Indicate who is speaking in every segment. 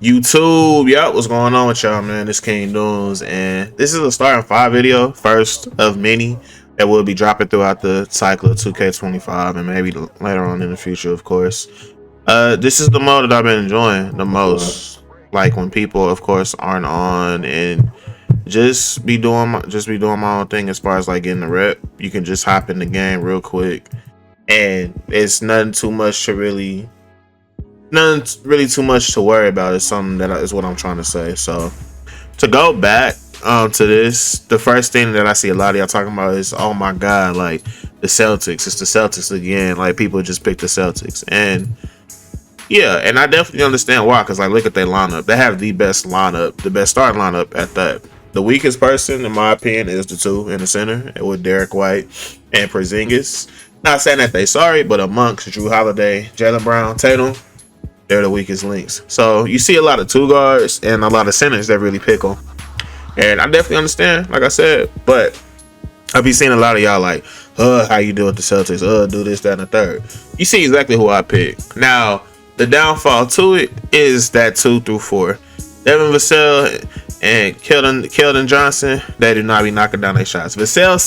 Speaker 1: YouTube, yep, what's going on with y'all, man? This KangDooms, and this is a starting five video, first of many that will be dropping throughout the cycle of 2K25 and maybe later on in the future, of course. This is the mode that I've been enjoying the most. Like when people, of course, aren't on and just be doing my own thing as far as like getting the rep. You can just hop in the game real quick, and it's nothing really too much to worry about. Is something that is what I'm trying to say. So to go back to this, the first thing that I see a lot of y'all talking about is, oh my god, like the Celtics. It's the Celtics again. Like people just pick the Celtics, and yeah, and I definitely understand why. Because like look at their lineup. They have the best lineup, the best starting lineup at that. The weakest person, in my opinion, is the two in the center with Derek White and Porzingis. Not saying that they sorry, but amongst Drew Holiday, Jaylen Brown, Tatum, they're the weakest links. So you see a lot of two guards and a lot of centers that really pick them. And I definitely understand, like I said, but I be seeing a lot of y'all like, how you do with the Celtics? Do this, that, and the third. You see exactly who I pick. Now, the downfall to it is that 2 through 4. Devin Vassell and Keldon Johnson, they do not be knocking down their shots. Vassell,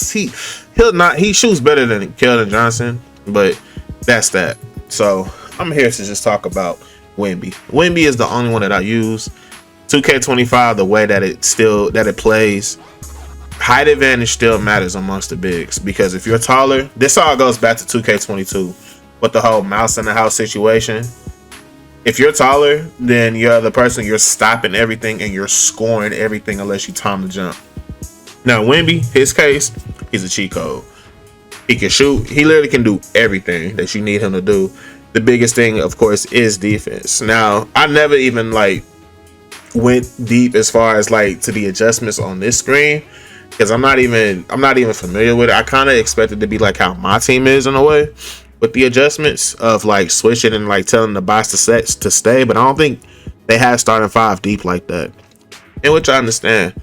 Speaker 1: he shoots better than Keldon Johnson, but that's that. So I'm here to just talk about Wemby. Wemby is the only one that I use. 2K25, the way that it plays, height advantage still matters amongst the bigs, because if you're taller, this all goes back to 2K22 with the whole mouse in the house situation. If you're taller than your other person, you're stopping everything and you're scoring everything unless you time the jump. Now Wemby, his case, he's a cheat code. He can shoot. He literally can do everything that you need him to do. The biggest thing, of course, is defense. Now, I never even like went deep as far as like to the adjustments on this screen, because I'm not even familiar with it. I kind of expect it to be like how my team is in a way, with the adjustments of like switching and like telling the box to stay, but I don't think they have starting five deep like that, in which I understand.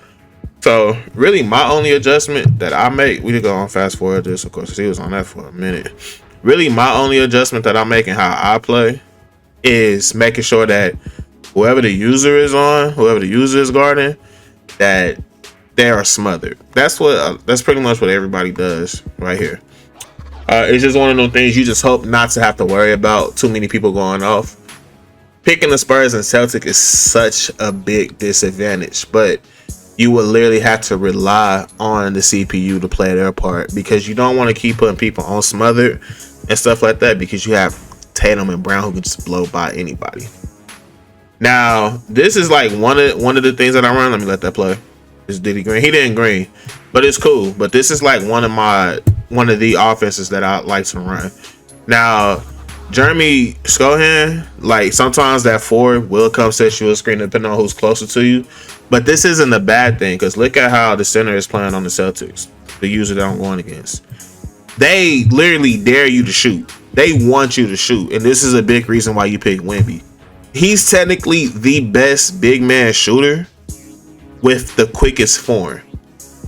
Speaker 1: So really, my only adjustment that I make, we could go on fast forward this, of course, because he was on that for a minute. Really, my only adjustment that I make in how I play is making sure that whoever the user is guarding, that they are smothered. That's pretty much what everybody does right here. It's just one of those things you just hope not to have to worry about too many people going off. Picking the Spurs and Celtics is such a big disadvantage, but you will literally have to rely on the CPU to play their part, because you don't want to keep putting people on smothered and stuff like that, because you have Tatum and Brown who can just blow by anybody. Now, this is like one of the things that I run. Let me let that play. Is Diddy green? He didn't green, but it's cool. But this is like one of the offenses that I like to run. Now, Jeremy Scohan, like sometimes that 4 will come set you a screen depending on who's closer to you. But this isn't a bad thing, because look at how the center is playing on the Celtics, the user that I'm going against. They literally dare you to shoot. They want you to shoot, and this is a big reason why you pick Wemby. He's technically the best big man shooter with the quickest form.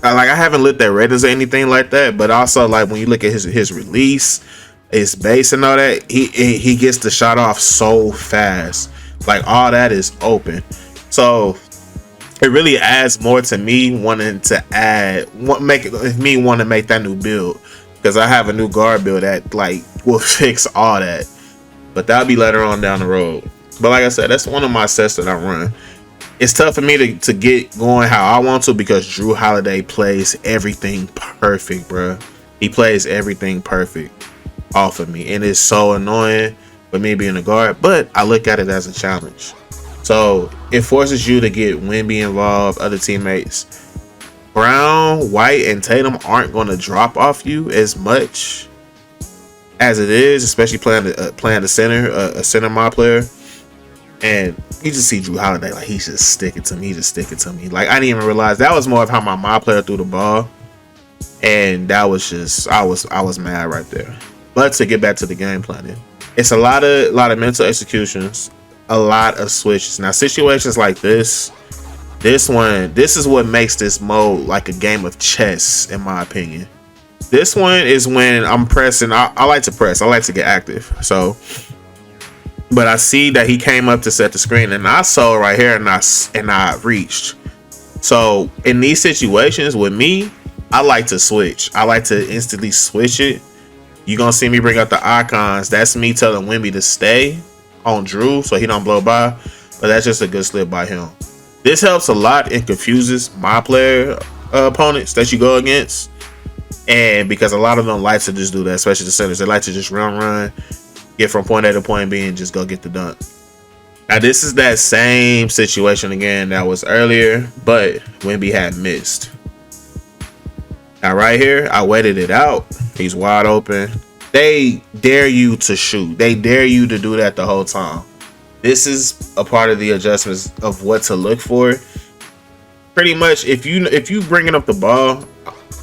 Speaker 1: Like I haven't looked at Reddit or anything like that, but also like when you look at his release, his base and all that, he gets the shot off so fast. Like all that is open. So it really adds more to me wanting to make that new build, because I have a new guard build that like will fix all that. But that'll be later on down the road. But like I said, that's one of my sets that I run. It's tough for me to get going how I want to, because Drew Holiday plays everything perfect, bro. He plays everything perfect off of me, and it's so annoying with me being a guard, but I look at it as a challenge. So it forces you to get Wemby involved, other teammates. Brown, White, and Tatum aren't going to drop off you as much as it is, especially playing the center, a center mod player. And you just see Drew Holiday, like he's just sticking to me. Like I didn't even realize that was more of how my mod player threw the ball, and that was just I was mad right there. But to get back to the game planning, it's a lot of mental executions, a lot of switches. Now situations like this is what makes this mode like a game of chess, in my opinion. This one is when I'm pressing. I like to press. I like to get active. So But I see that he came up to set the screen, and I saw right here, and I reached. So in these situations with me, I like to switch. I like to instantly switch it. You gonna see me bring up the icons. That's me telling Wemby to stay on Drew so he don't blow by. But that's just a good slip by him. This helps a lot and confuses my player opponents that you go against. And because a lot of them like to just do that, especially the centers, they like to just run, get from point A to point B and just go get the dunk. Now this is that same situation again that was earlier, but Wemby had missed. Now right here, I waited it out. He's wide open. They dare you to shoot. They dare you to do that the whole time. This is a part of the adjustments of what to look for. Pretty much, if you bringing up the ball,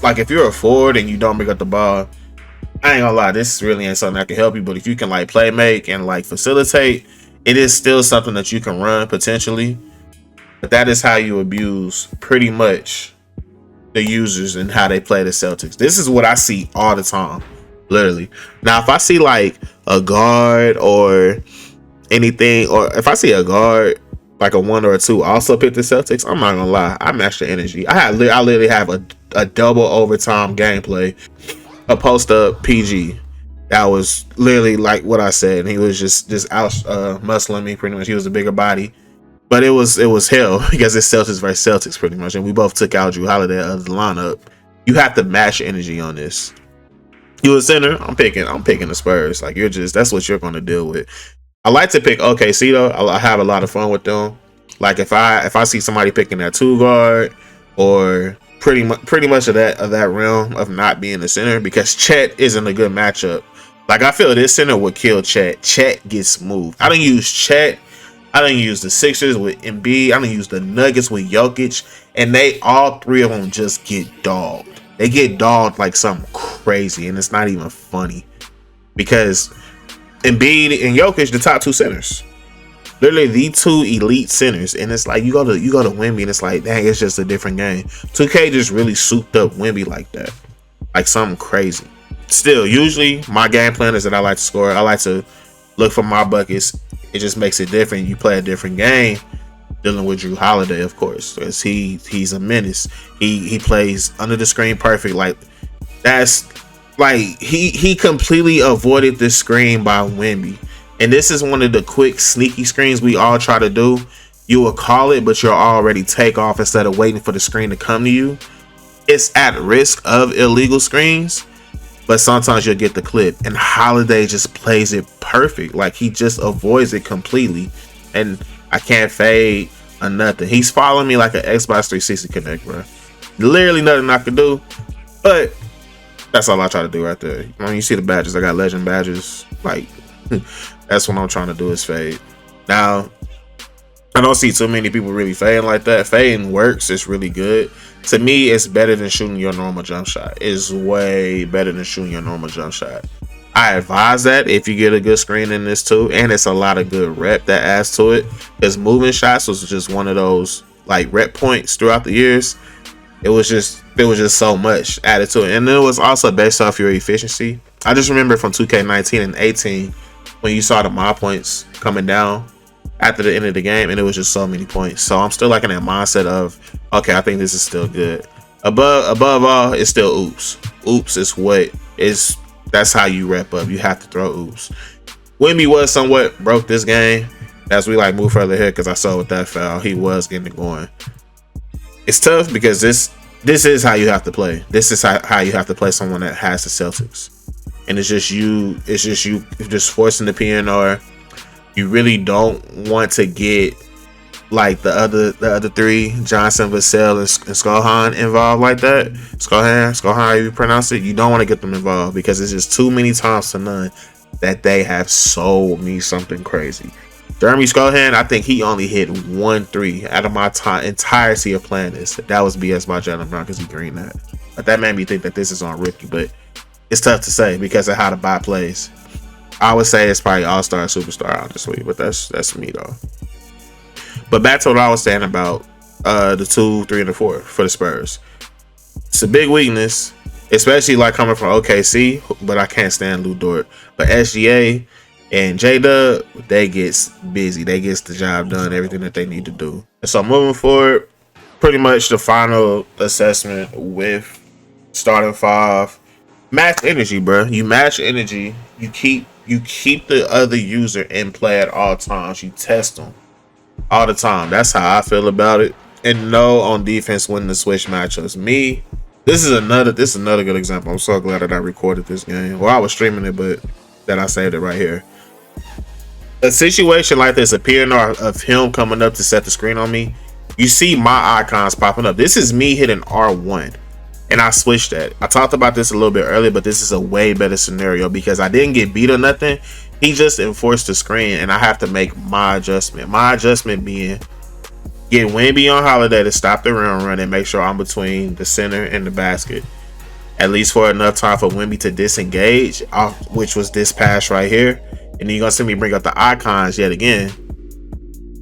Speaker 1: like if you're a forward and you don't bring up the ball, I ain't gonna lie, this really ain't something that can help you. But if you can like play make and like facilitate, it is still something that you can run potentially. But that is how you abuse pretty much the users and how they play the Celtics. This is what I see all the time, literally. Now, if I see like a guard or anything, or if I see a guard like a 1 or a 2 also pick the Celtics, I'm not gonna lie, I match the energy. I literally have a double overtime gameplay, a post up PG that was literally like what I said, and he was just out muscling me pretty much. He was a bigger body, but it was hell because it's Celtics versus Celtics pretty much, and we both took out Drew Holiday out of the lineup. You have to match energy on this. You a center, I'm picking the Spurs. Like that's what you're gonna deal with. I like to pick OKC though. I have a lot of fun with them. Like if I see somebody picking that 2 guard or pretty much of that realm of not being the center, because Chet isn't a good matchup. Like I feel this center would kill Chet. Chet gets moved. I don't use Chet. I don't use the Sixers with Embiid. I don't use the Nuggets with Jokic, and they all 3 of them just get dogged. They get dogged like something crazy, and it's not even funny because Embiid and Jokic, the top 2 centers, literally the 2 elite centers, and it's like you go to Wemby, and it's like, dang, it's just a different game. 2K just really souped up Wemby like that, like something crazy. Still, usually my game plan is that I like to score. I like to look for my buckets. It just makes it different. You play a different game dealing with Drew Holiday, of course, because he's a menace. He plays under the screen perfect. Like that's like he completely avoided the screen by Wemby. And this is one of the quick sneaky screens we all try to do. You will call it, but you'll already take off instead of waiting for the screen to come to you. It's at risk of illegal screens, but sometimes you'll get the clip. And Holiday just plays it perfect. Like he just avoids it completely. And I can't fade or nothing. He's following me like an Xbox 360 Connect, bro. Literally nothing I can do. But that's all I try to do right there. When you see the badges, I got legend badges. Like that's what I'm trying to do is fade. Now, I don't see too many people really fading like that. Fading works. It's really good. To me, it's better than shooting your normal jump shot. It's way better than shooting your normal jump shot. I advise that if you get a good screen in this too, and it's a lot of good rep that adds to it. Because moving shots was just one of those like rep points throughout the years. It was just so much added to it, and it was also based off your efficiency. I just remember from 2K19 and 18 when you saw the mob points coming down after the end of the game, and it was just so many points. So I'm still like in that mindset of, okay, I think this is still good. Above all, it's still oops. Oops is that's how you rep up. You have to throw oops. Wemby was somewhat broke this game as we like move further ahead, because I saw with that foul he was getting it going. It's tough because this is how you have to play. This is how you have to play someone that has the Celtics, and it's just you just forcing the PNR. You really don't want to get like the other 3, Johnson, Vassell, and Skohan involved like that. Skohan, how you pronounce it? You don't want to get them involved because it's just too many times to none that they have sold me something crazy. Jeremy Skohan, I think he only hit 1 3 out of my entirety of playing this. That was BS by Jalen Brown because he greened that. But that made me think that this is on rookie, but it's tough to say because of how the bot plays. I would say it's probably all-star and superstar, honestly, but that's me though. But back to what I was saying about the 2, 3, and the 4 for the Spurs. It's a big weakness, especially like coming from OKC, but I can't stand Lou Dort. But SGA, And J-Dub, they gets busy. They gets the job done, everything that they need to do. So moving forward, pretty much the final assessment with starting five. Match energy, bro. You match energy. You keep the other user in play at all times. You test them all the time. That's how I feel about it. And no on defense when the switch matchups. Me, this is another good example. I'm so glad that I recorded this game. Well, I was streaming it, but that I saved it right here. A situation like this, a PNR of him coming up to set the screen on me, you see my icons popping up. This is me hitting R1. And I switched that. I talked about this a little bit earlier, but this is a way better scenario because I didn't get beat or nothing. He just enforced the screen, and I have to make my adjustment. My adjustment being get Wemby on Holiday to stop the rim run and make sure I'm between the center and the basket, at least for enough time for Wemby to disengage, which was this pass right here. And then you're gonna see me bring up the icons yet again,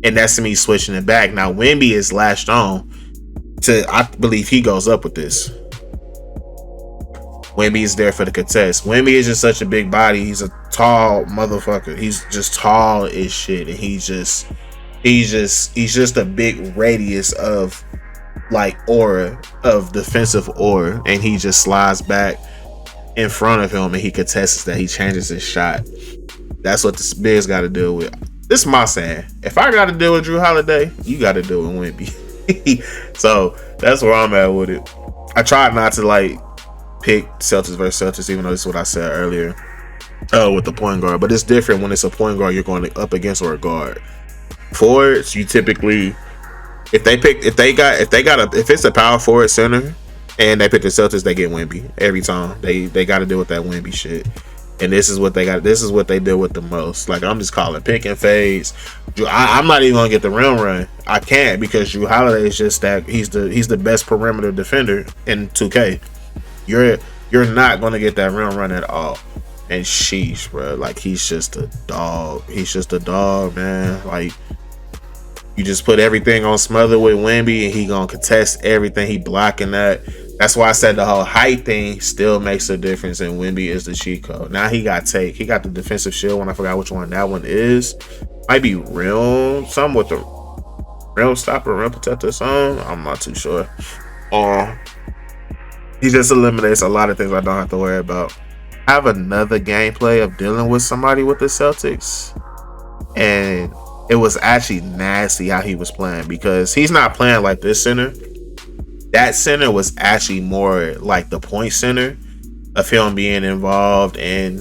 Speaker 1: and that's me switching it back. Now Wemby is latched on to, I believe he goes up with this. Wemby is there for the contest. Wemby is just such a big body. He's a tall motherfucker. He's just tall as shit, and he's just a big radius of like aura, of defensive aura, and he just slides back in front of him and he contests that. He changes his shot. That's what the bigs got to deal with. This is my saying. If I got to deal with Drew Holiday, you got to deal with Wemby. So that's where I'm at with it. I tried not to like pick Celtics versus Celtics, even though this is what I said earlier with the point guard. But it's different when it's a point guard you're going up against or a guard. Forwards, you typically, if it's a power forward center and they pick the Celtics, they get Wemby every time. They got to deal with that Wemby shit. And this is what they got. This is what they deal with the most. Like, I'm just calling pick and fades. I'm not even gonna get the rim run. I can't, because Drew Holiday is just that. He's the best perimeter defender in 2K. You're not gonna get that rim run at all. And sheesh, bro. Like, he's just a dog. He's just a dog, man. Like, you just put everything on smother with Wemby, and he gonna contest everything. He blocking that. That's why I said the whole height thing still makes a difference, and Wemby is the cheat code. Now he got take. He got the defensive shield one. I forgot which one that one is. Might be rim. Something with the rim stopper, rim protector, something. I'm not too sure. He just eliminates a lot of things I don't have to worry about. I have another gameplay of dealing with somebody with the Celtics, and it was actually nasty how he was playing, because he's not playing like this center. That center was actually more like the point center of him being involved and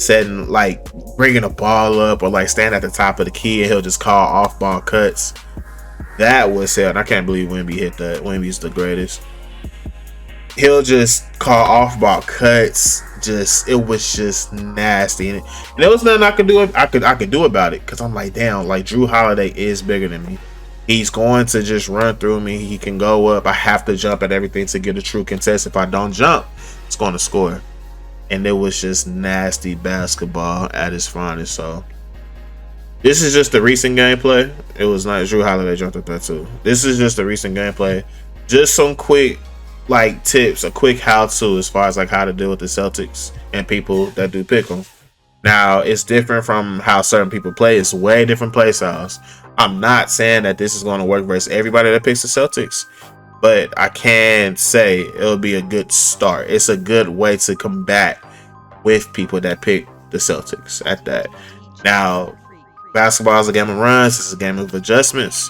Speaker 1: setting, like, bringing a ball up or like standing at the top of the key, and he'll just call off ball cuts. That was sad. I can't believe Wemby hit that. Wemby's the greatest. He'll just call off ball cuts. It was just nasty, and there was nothing I could do. I could do about it, because I'm like, damn, like, Drew Holiday is bigger than me. He's going to just run through me. He can go up. I have to jump at everything to get a true contest. If I don't jump, it's going to score. And it was just nasty basketball at its finest. So this is just the recent gameplay. It was not Drew Holiday jumped at that too. This is just the recent gameplay. Just some quick like tips, a quick how-to as far as like how to deal with the Celtics and people that do pick them. Now, it's different from how certain people play. It's way different play styles. I'm not saying that this is going to work versus everybody that picks the Celtics, but I can say it'll be a good start. It's a good way to combat with people that pick the Celtics at that. Now, basketball is a game of runs. It's a game of adjustments.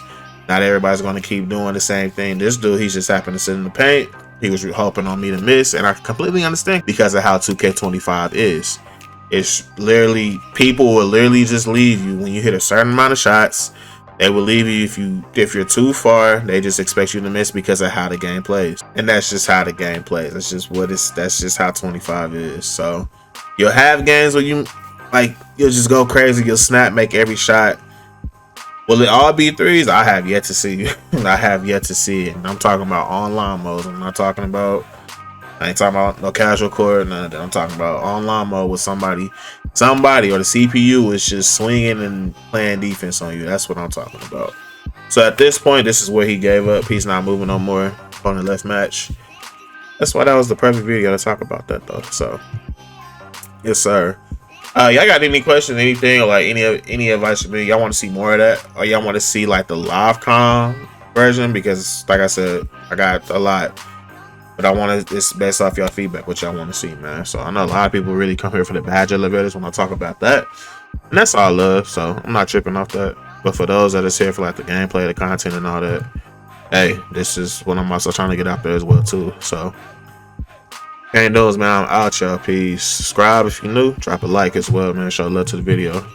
Speaker 1: Not everybody's going to keep doing the same thing. This dude, he's just happened to sit in the paint. He was hoping on me to miss, and I completely understand because of how 2K25 is. It's literally, people will literally just leave you when you hit a certain amount of shots. They will leave you if you're too far. They just expect you to miss because of how the game plays, and that's just how the game plays. That's just how 25 is. So you'll have games where you'll just go crazy. You'll snap, make every shot. Will it all be threes? I have yet to see. I have yet to see it. And I'm talking about online modes. I ain't talking about no casual court. None of that. I'm talking about online mode with somebody, or the CPU is just swinging and playing defense on you. That's what I'm talking about. So at this point, this is where he gave up. He's not moving no more on the left match. That's why that was the perfect video to talk about that, though. So, yes, sir. Y'all got any questions, anything, or like any advice for me? Y'all want to see more of that, or y'all want to see like the live com version? Because like I said, I got a lot, but I want to. It's based off y'all feedback, what y'all want to see, man. So I know a lot of people really come here for the badge elevators when I talk about that, and that's all love. So I'm not tripping off that. But for those that is here for like the gameplay, the content, and all that, hey, this is what I'm also trying to get out there as well too. So. KangDooms, man, I'm out, y'all. Peace. Subscribe if you're new. Drop a like as well, man. Show love to the video.